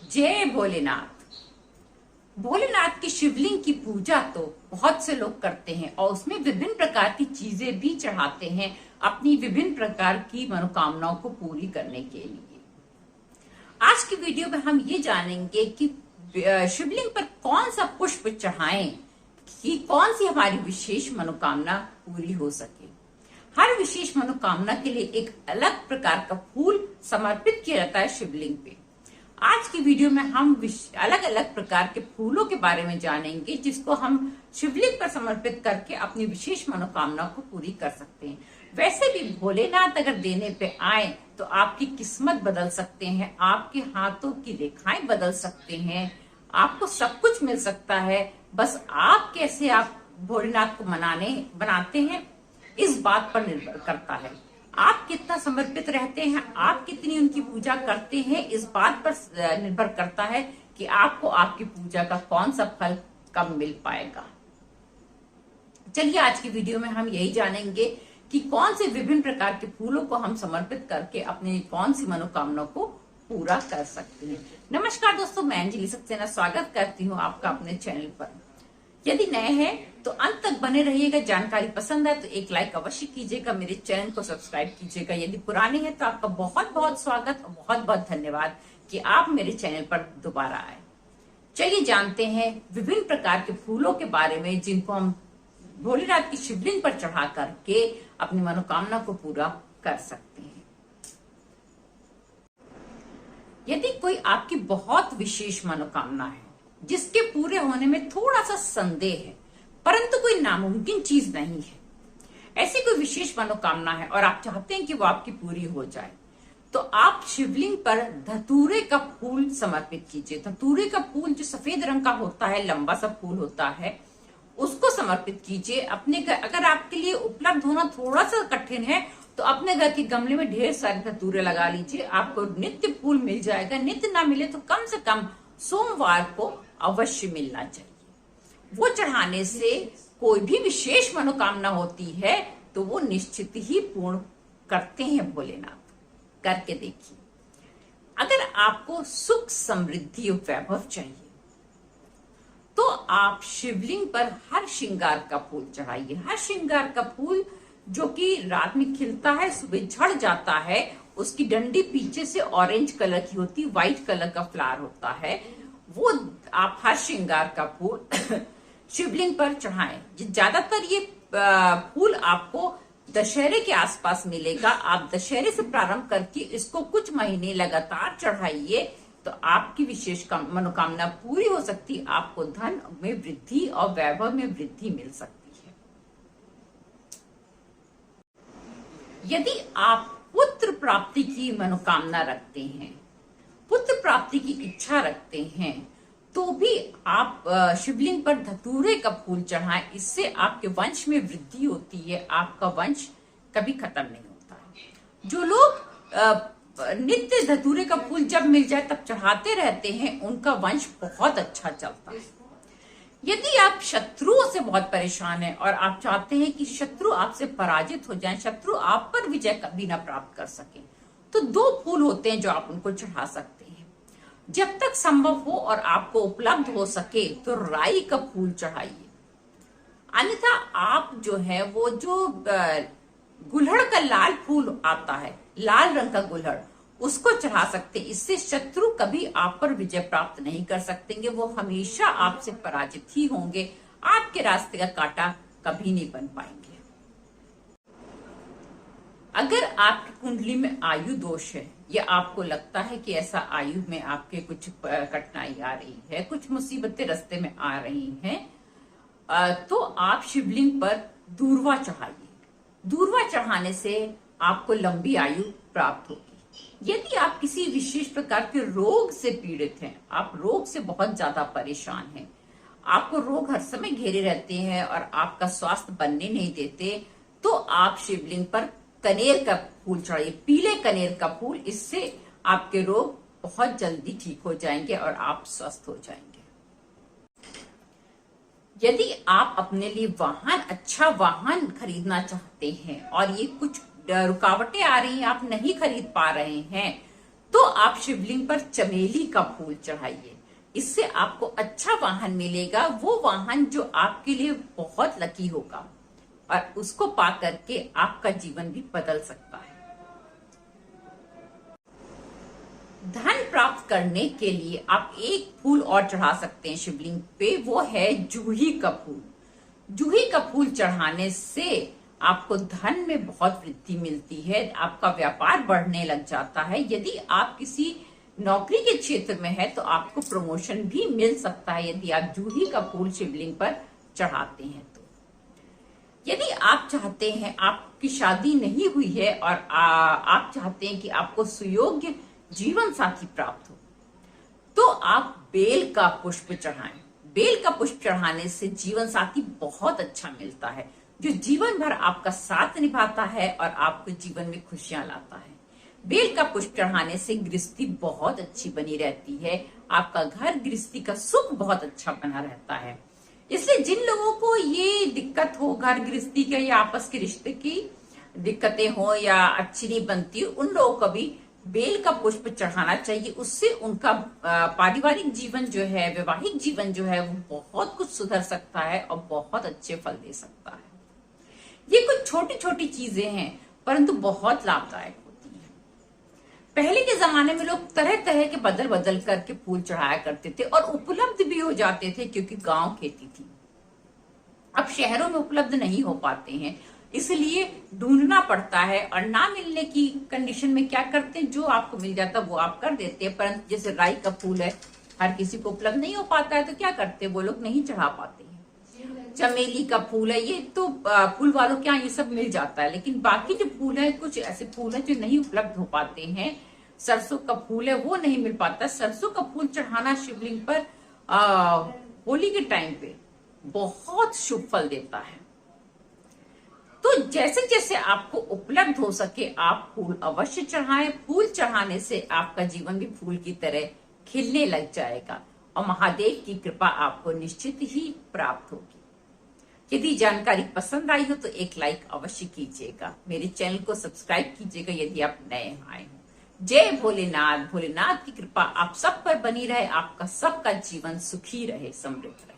जय भोलेनाथ। भोलेनाथ की शिवलिंग की पूजा तो बहुत से लोग करते हैं और उसमें विभिन्न प्रकार की चीजें भी चढ़ाते हैं अपनी विभिन्न प्रकार की मनोकामनाओं को पूरी करने के लिए। आज की वीडियो में हम ये जानेंगे कि शिवलिंग पर कौन सा पुष्प चढ़ाएं कि कौन सी हमारी विशेष मनोकामना पूरी हो सके। हर विशेष मनोकामना के लिए एक अलग प्रकार का फूल समर्पित किया जाता है शिवलिंग पे। आज की वीडियो में हम अलग अलग प्रकार के फूलों के बारे में जानेंगे जिसको हम शिवलिंग पर समर्पित करके अपनी विशेष मनोकामना को पूरी कर सकते हैं। वैसे भी भोलेनाथ अगर देने पे आए तो आपकी किस्मत बदल सकते हैं, आपके हाथों की रेखाएं बदल सकते हैं, आपको सब कुछ मिल सकता है। बस आप कैसे आप भोलेनाथ को बनाते हैं इस बात पर निर्भर करता है। आप कितना समर्पित रहते हैं, आप कितनी उनकी पूजा करते हैं, इस बात पर निर्भर करता है कि आपको आपकी पूजा का कौन सा फल कब मिल पाएगा। चलिए आज की वीडियो में हम यही जानेंगे कि कौन से विभिन्न प्रकार के फूलों को हम समर्पित करके अपनी कौन सी मनोकामना को पूरा कर सकते हैं। नमस्कार दोस्तों, मैं अंजलि सक्सेना स्वागत करती हूँ आपका अपने चैनल पर। यदि नए हैं तो अंत तक बने रहिएगा। जानकारी पसंद है तो एक लाइक अवश्य कीजिएगा, मेरे चैनल को सब्सक्राइब कीजिएगा। यदि पुराने हैं तो आपका बहुत बहुत स्वागत और बहुत बहुत धन्यवाद कि आप मेरे चैनल पर दोबारा आए। चलिए जानते हैं विभिन्न प्रकार के फूलों के बारे में जिनको हम भोलेनाथ की शिवलिंग पर चढ़ा करके अपनी मनोकामना को पूरा कर सकते हैं। यदि कोई आपकी बहुत विशेष मनोकामना है जिसके पूरे होने में थोड़ा सा संदेह है परंतु कोई नामुमकिन चीज नहीं है, ऐसी कोई विशेष मनोकामना है और आप चाहते हैं कि वो आपकी पूरी हो जाए, तो आप शिवलिंग पर धतूरे का फूल समर्पित कीजिए। धतूरे का फूल जो सफेद रंग का होता है, लंबा सा फूल होता है, उसको समर्पित कीजिए। अपने घर अगर आपके लिए उपलब्ध होना थोड़ा सा कठिन है तो अपने घर के गमले में ढेर सारे धतूरे लगा लीजिए, आपको नित्य फूल मिल जाएगा। नित्य ना मिले तो कम से कम सोमवार को अवश्य मिलना चाहिए। वो चढ़ाने से कोई भी विशेष मनोकामना होती है तो वो निश्चित ही पूर्ण करते हैं भोलेनाथ। करके देखिए। अगर आपको सुख समृद्धि और वैभव चाहिए तो आप शिवलिंग पर हर श्रृंगार का फूल चढ़ाइए। हर श्रृंगार का फूल जो कि रात में खिलता है, सुबह झड़ जाता है, उसकी डंडी पीछे से ऑरेंज कलर की होती, व्हाइट कलर का फ्लावर होता है, वो आप हर श्रृंगार का फूल शिवलिंग पर चढ़ाएं। ज्यादातर ये फूल आपको दशहरे के आसपास मिलेगा। आप दशहरे से प्रारंभ करके इसको कुछ महीने लगातार चढ़ाइए तो आपकी विशेष मनोकामना पूरी हो सकती है। आपको धन में वृद्धि और वैभव में वृद्धि मिल सकती है। यदि आप पुत्र प्राप्ति की मनोकामना रखते हैं, पुत्र प्राप्ति की इच्छा रखते हैं, तो भी आप शिवलिंग पर धतूरे का फूल चढ़ाएं। इससे आपके वंश में वृद्धि होती है, आपका वंश कभी खत्म नहीं होता है। जो लोग नित्य धतूरे का फूल जब मिल जाए तब चढ़ाते रहते हैं, उनका वंश बहुत अच्छा चलता है। यदि आप शत्रुओं से बहुत परेशान हैं और आप चाहते हैं कि शत्रु आपसे पराजित हो जाएं, शत्रु आप पर विजय कभी ना प्राप्त कर सके, तो दो फूल होते हैं जो आप उनको चढ़ा सकते हैं। जब तक संभव हो और आपको उपलब्ध हो सके तो राई का फूल चढ़ाइए। अन्यथा आप जो है वो जो गुलहड़ का लाल फूल आता है, लाल रंग का गुलहड़, उसको चढ़ा सकते। इससे शत्रु कभी आप पर विजय प्राप्त नहीं कर सकेंगे, वो हमेशा आपसे पराजित ही होंगे, आपके रास्ते का कांटा कभी नहीं बन पाएंगे। अगर आपकी कुंडली में आयु दोष है या आपको लगता है कि ऐसा आयु में आपके कुछ कठिनाई आ रही है, कुछ मुसीबतें रास्ते में आ रही हैं, तो आप शिवलिंग पर दूर्वा चढ़ाइए। दूर्वा चढ़ाने से आपको लंबी आयु प्राप्त होगी। यदि आप किसी विशेष प्रकार के रोग से पीड़ित हैं, आप रोग से बहुत ज्यादा परेशान हैं, आपको रोग हर समय घेरे रहते हैं और आपका स्वास्थ्य बनने नहीं देते, तो आप शिवलिंग पर कनेर का फूल चढ़ाइए, पीले कनेर का फूल। इससे आपके रोग बहुत जल्दी ठीक हो जाएंगे और आप स्वस्थ हो जाएंगे। यदि आप अपने लिए अच्छा वाहन खरीदना चाहते हैं और ये कुछ रुकावटें आ रही हैं, आप नहीं खरीद पा रहे हैं, तो आप शिवलिंग पर चमेली का फूल चढ़ाइए। इससे आपको अच्छा वाहन मिलेगा, वो वाहन जो आपके लिए बहुत लकी होगा और उसको पा करके आपका जीवन भी बदल सकता है। धन प्राप्त करने के लिए आप एक फूल और चढ़ा सकते हैं शिवलिंग पे, वो है जूही का फूल। जूही का फूल चढ़ाने से आपको धन में बहुत वृद्धि मिलती है, आपका व्यापार बढ़ने लग जाता है। यदि आप किसी नौकरी के क्षेत्र में है तो आपको प्रमोशन भी मिल सकता है यदि आप जूही का फूल शिवलिंग पर चढ़ाते हैं तो। यदि आप चाहते हैं, आपकी शादी नहीं हुई है और आप चाहते हैं कि आपको सुयोग्य जीवन साथी प्राप्त हो, तो आप बेल का पुष्प चढ़ाएं। बेल का पुष्प चढ़ाने से जीवन साथी बहुत अच्छा मिलता है, जो जीवन भर आपका साथ निभाता है और आपके जीवन में खुशियां लाता है। बेल का पुष्प चढ़ाने से गृहस्थी बहुत अच्छी बनी रहती है, आपका घर गृहस्थी का सुख बहुत अच्छा बना रहता है। इसलिए जिन लोगों को ये दिक्कत हो, घर गृहस्थी के या आपस के रिश्ते की दिक्कतें हो या अच्छी नहीं बनती, उन लोगों को भी बेल का पुष्प चढ़ाना चाहिए। उससे उनका पारिवारिक जीवन जो है, वैवाहिक जीवन जो है, वो बहुत कुछ सुधर सकता है और बहुत अच्छे फल दे सकता है। ये कुछ छोटी छोटी चीजें हैं परंतु बहुत लाभदायक होती हैं। पहले के जमाने में लोग तरह तरह के बदल बदल करके फूल चढ़ाया करते थे और उपलब्ध भी हो जाते थे, क्योंकि गांव खेती थी। अब शहरों में उपलब्ध नहीं हो पाते हैं, इसलिए ढूंढना पड़ता है और ना मिलने की कंडीशन में क्या करते हैं, जो आपको मिल जाता है वो आप कर देते हैं। परंतु जैसे राई का फूल है, हर किसी को उपलब्ध नहीं हो पाता है, तो क्या करते हैं, वो लोग नहीं चढ़ा पाते हैं। चमेली का फूल है, ये तो फूल वालों के यहाँ ये सब मिल जाता है, लेकिन बाकी जो फूल है, कुछ ऐसे फूल है जो नहीं उपलब्ध हो पाते हैं। सरसों का फूल है, वो नहीं मिल पाता। सरसों का फूल चढ़ाना शिवलिंग पर होली के टाइम पे बहुत शुभ फल देता है। तो जैसे जैसे आपको उपलब्ध हो सके आप फूल अवश्य चढ़ाएं। फूल चढ़ाने से आपका जीवन भी फूल की तरह खिलने लग जाएगा और महादेव की कृपा आपको निश्चित ही प्राप्त होगी। यदि जानकारी पसंद आई हो तो एक लाइक अवश्य कीजिएगा। मेरे चैनल को सब्सक्राइब कीजिएगा यदि आप नए आए हो। जय भोलेनाथ। भोलेनाथ की कृपा आप सब पर बनी रहे, आपका सबका जीवन सुखी रहे, समृद्ध रहे।